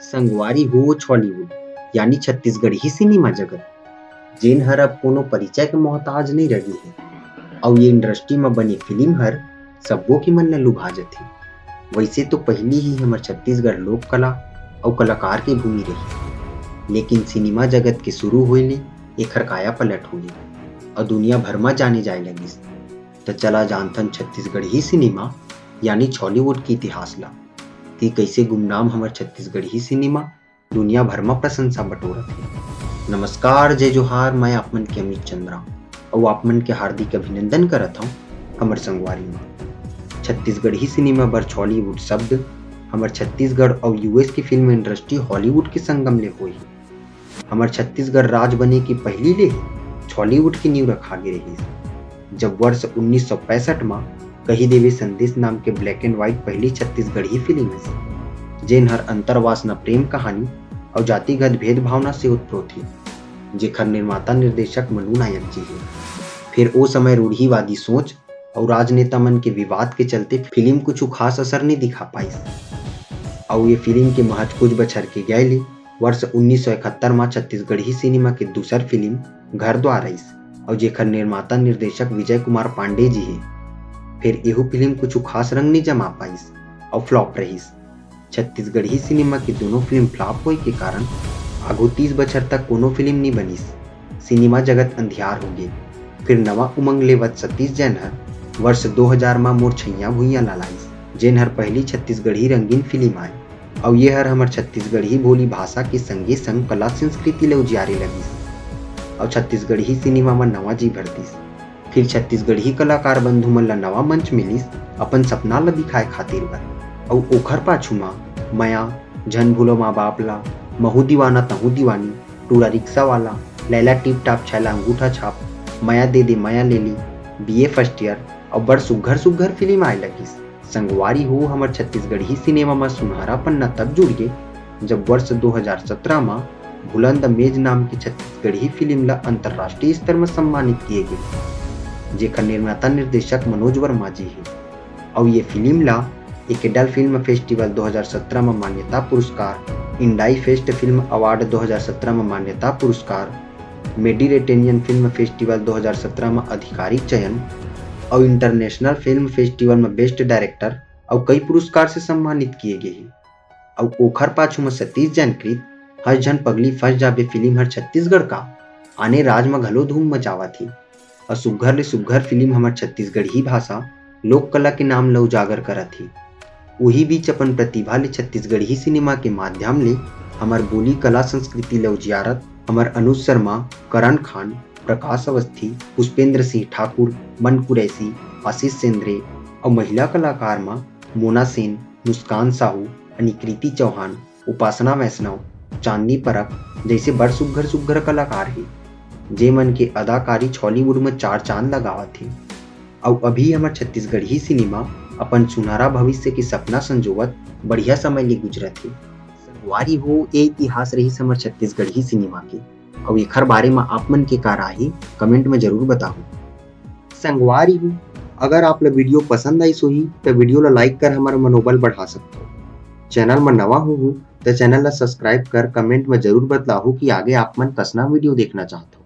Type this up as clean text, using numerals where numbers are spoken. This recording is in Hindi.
संगवारी हो छॉलीवुड यानी छत्तीसगढ़ी सिनेमा जगत जेन हर अब कोनो परिचय के मोहताज नहीं रही है। अउ ये इंडस्ट्री में बनी फिल्म हर सब्बो के मन ल लुभा जाथे। वैसे तो पहली ही हमर छत्तीसगढ़ लोक कला अउ कलाकार के भूमि रही, लेकिन सिनेमा जगत के शुरू होए ले एखर काया पलट होगे और दुनिया भर में जाने जाए लगिस। तो चला जानथन छत्तीसगढ़ी सिनेमा यानी छॉलीवुड के इतिहास ला कि कैसे गुमनाम हमर छत्तीसगढ़ी सिनेमा दुनिया भर में प्रशंसा बटोरत है। नमस्कार, जय जोहार, मैं आपमन के अमित चंद्रा और आपमन के हार्दिक अभिनंदन करत हूँ हमर संगवारी में। छत्तीसगढ़ी सिनेमा बर छॉलीवुड शब्द हमर छत्तीसगढ़ और यूएस की फिल्म इंडस्ट्री हॉलीवुड के संगम ले होई। हमर छत्तीसगढ़ राज बने की पहली ले छॉलीवुड की नींव रखा गे रही। जब वर्ष 1965 में कही देवी संदेश नाम के ब्लैक एंड व्हाइट पहली छत्तीसगढ़ी फिल्म है, जेन हर अंतरवासना प्रेम कहानी और जातिगत भेदभावना से उत्प्रोत थी, जेखर निर्माता निर्देशक मनु नायक जी है। फिर ओ समय रूढ़ीवादी सोच और राजनेता मन के विवाद के चलते फिल्म कुछ खास असर नहीं दिखा पाई। और ये फिल्म के महज कुछ बछर के गए वर्ष 1971 में छत्तीसगढ़ी सिनेमा के दूसर फिल्म घर द्वार रहीस और जेखर निर्माता निर्देशक विजय कुमार पांडे जी है। फिर यह फिल्म कुछ खास रंग नहीं जमा पाइस और फ्लॉप रहीस। छत्तीसगढ़ी सिनेमा की दोनों फिल्म फ्लॉप होए के कारण आगू 30 बछर तक कोनो फिल्म नहीं बनिस। सिनेमा जगत अंधियार हो गए। फिर नवा उमंग लेवत सतीश जैन हर वर्ष 2000 में मोर छैया भुइयां लालाइस, जेन हर पहली छत्तीसगढ़ी रंगीन फिल्म आए और ये हर हमर छत्तीसगढ़ी बोली भाषा के संगे संग कला संस्कृति ले उजियारे लगिस और छत्तीसगढ़ी सिनेमा में नवा जी भरतीस। फिर छत्तीसगढ़ी कलाकार बंधु मन ला नवा मंच मिलिस अपन सपना ला दिखाए खातिर बर। और ओखर पाछू मा मया, झन भूलो माँ बाप ला, महू दीवाना तहू दीवानी, टूरा रिक्शा वाला, लैला टिप टाप छैला अंगूठा छाप, मया दे दे मया ले ली, बीए फर्स्ट ईयर और बड़ सुघर सुघर फिल्म आए लगिस। संगवारी हो हमर छत्तीसगढ़ी सिनेमा में सुनहरा पन्ना तब जुड़ गए जब वर्ष 2017 में बुलंद मेज नाम की छत्तीसगढ़ी फिल्म ला अंतरराष्ट्रीय स्तर में सम्मानित किए गए, जेकर निर्माता निर्देशक मनोज वर्मा जी है। और ये फिल्म ला एकेडल फिल्म फेस्टिवल 2017 में मान्यता पुरस्कार, इंडाई फेस्ट फिल्म अवार्ड 2017 में मान्यता पुरस्कार, मेडिटेरेनियन फिल्म फेस्टिवल 2017 में आधिकारिक चयन और इंटरनेशनल फिल्म फेस्टिवल में बेस्ट डायरेक्टर और कई पुरस्कार से सम्मानित किए गए हैं। और ओखर पाछू में सतीश जैन कृत हर जन पगली फंस जाबे फिल्म हर छत्तीसगढ़ का आने राज में घलो धूम मचावा थी और सुघर ले सुघर फिल्म हमर छत्तीसगढ़ी भाषा लोक कला के नाम ला उजागर करा थी। वही बीच अपन प्रतिभा ले छत्तीसगढ़ी सिनेमा के माध्यम ले हमर बोली कला संस्कृति ला उजियारत हमर अनुज शर्मा, करण खान, प्रकाश अवस्थी, पुष्पेंद्र सिंह ठाकुर, मन कुरैसी, आशीष सेंद्रे और महिला कलाकार में मोना सेन, मुस्कान साहू, अनिकृति चौहान, उपासना वैष्णव, चांदनी परख जैसे बड़ सुघर सुघर कलाकार है, जे मन के अदाकारी छॉलीवुड में चार चांद लगावत थे। और अभी हमर छत्तीसगढ़ी सिनेमा अपन सुनहरा भविष्य के सपना संजोवत बढ़िया समय ले गुजरत है। संगवारी हो ये इतिहास रही हमर छत्तीसगढ़ी सिनेमा के और एखर बारे में आप मन के का राय है कमेंट में जरूर बताओ। संगवारी हो अगर आप ला वीडियो पसंद आई सोही तो वीडियो ला लाइक कर हमारा मनोबल बढ़ा सकते हो। चैनल में नवा हो तो चैनल ला सब्सक्राइब कर कमेंट में जरूर बतलाओ कि आगे आप मन कसना वीडियो देखना चाहते हो।